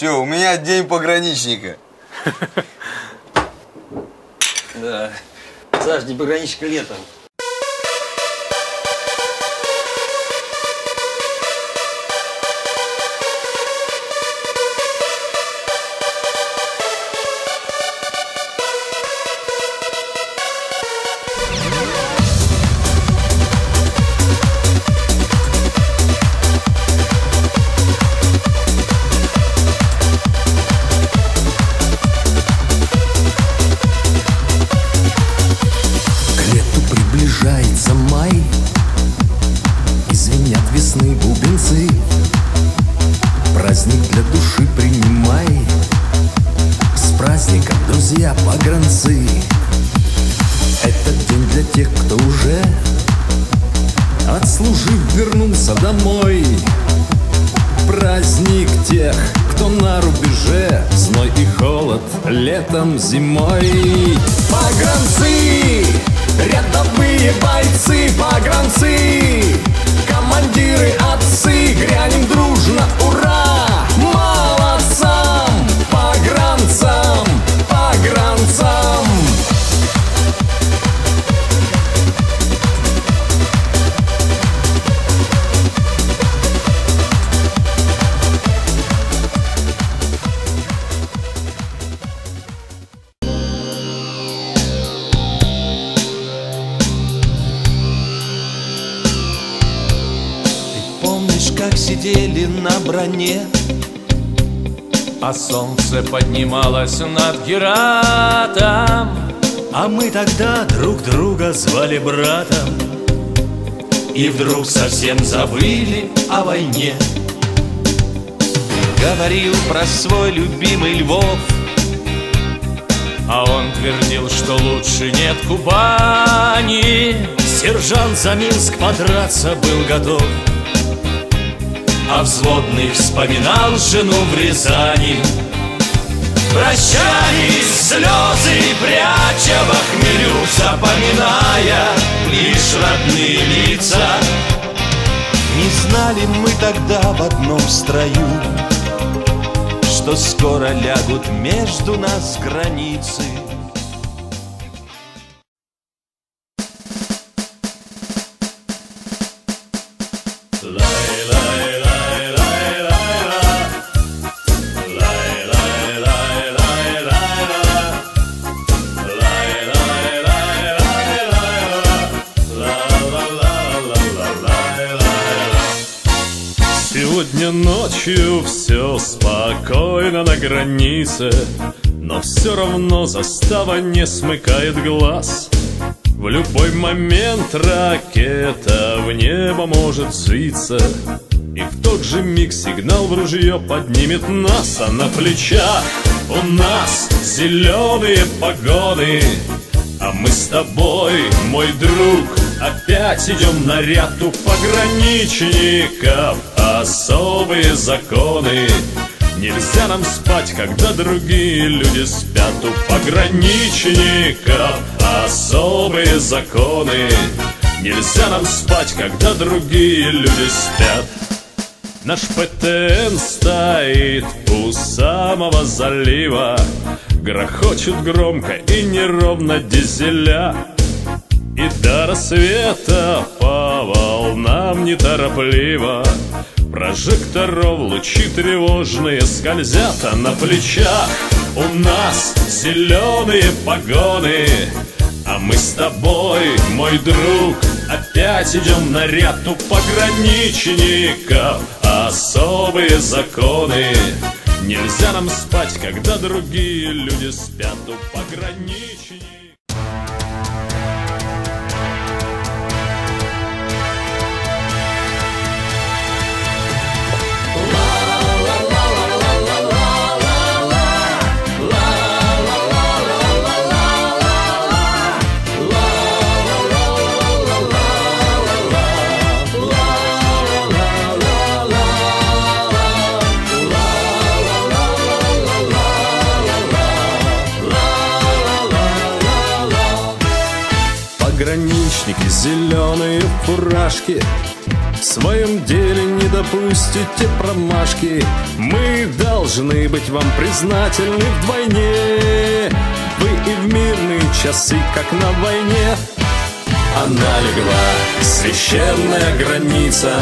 Все, у меня день пограничника. Да. Саш, день пограничника летом. Приближается май, и звенят весны бубенцы. Праздник для души принимай. С праздником, друзья погранцы. Этот день для тех, кто уже отслужив вернулся домой. Праздник тех, кто на рубеже. Зной и холод летом, зимой. Погранцы! Рядовые бойцы, погранцы, командиры, отцы, грянем дружно, ура! Молодцам, погранцам, погранцам! Как сидели на броне, а солнце поднималось над Гератом, а мы тогда друг друга звали братом, и вдруг совсем забыли о войне. Говорил про свой любимый Львов, а он твердил, что лучше нет Кубани. Сержант за Минск подраться был готов, а взводный вспоминал жену в Рязани. Прощались слезы, пряча во хмелю, запоминая лишь родные лица. Не знали мы тогда в одном строю, что скоро лягут между нас границы. Сегодня ночью все спокойно на границе, но все равно застава не смыкает глаз. В любой момент ракета в небо может взвиться, и в тот же миг сигнал в ружье поднимет нас. А на плечах у нас зеленые погоны, а мы с тобой, мой друг, опять идем на ряд у пограничников. Особые законы. Нельзя нам спать, когда другие люди спят. У пограничников особые законы. Нельзя нам спать, когда другие люди спят. Наш ПТН стоит у самого залива, грохочет громко и неровно дизеля. И до рассвета по волнам неторопливо прожекторов лучи тревожные скользят. А на плечах у нас зеленые погоны, а мы с тобой, мой друг, опять идем на ряд у пограничников. Особые законы. Нельзя нам спать, когда другие люди спят. У пограничников. Пограничники, зеленые фуражки, В своем деле не допустите промашки. Мы должны быть вам признательны вдвойне. Вы и в мирные часы, как на войне. Она легла, священная граница,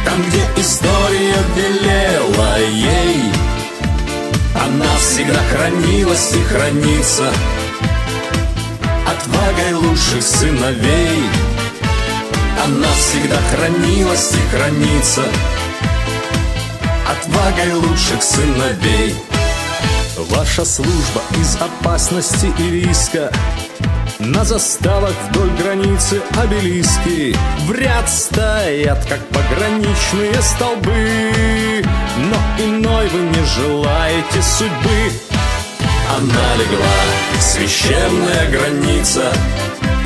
там, где история велела ей. Она всегда хранилась и хранится отвагой лучших сыновей. Она всегда хранилась и хранится отвагой лучших сыновей. Ваша служба из опасности и риска. На заставах вдоль границы обелиски в ряд стоят, как пограничные столбы. Но иной вы не желаете судьбы. Она легла, священная граница,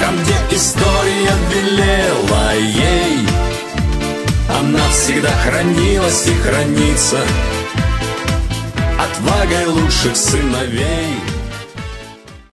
там, где история велела ей. Она всегда хранилась и хранится отвагой лучших сыновей.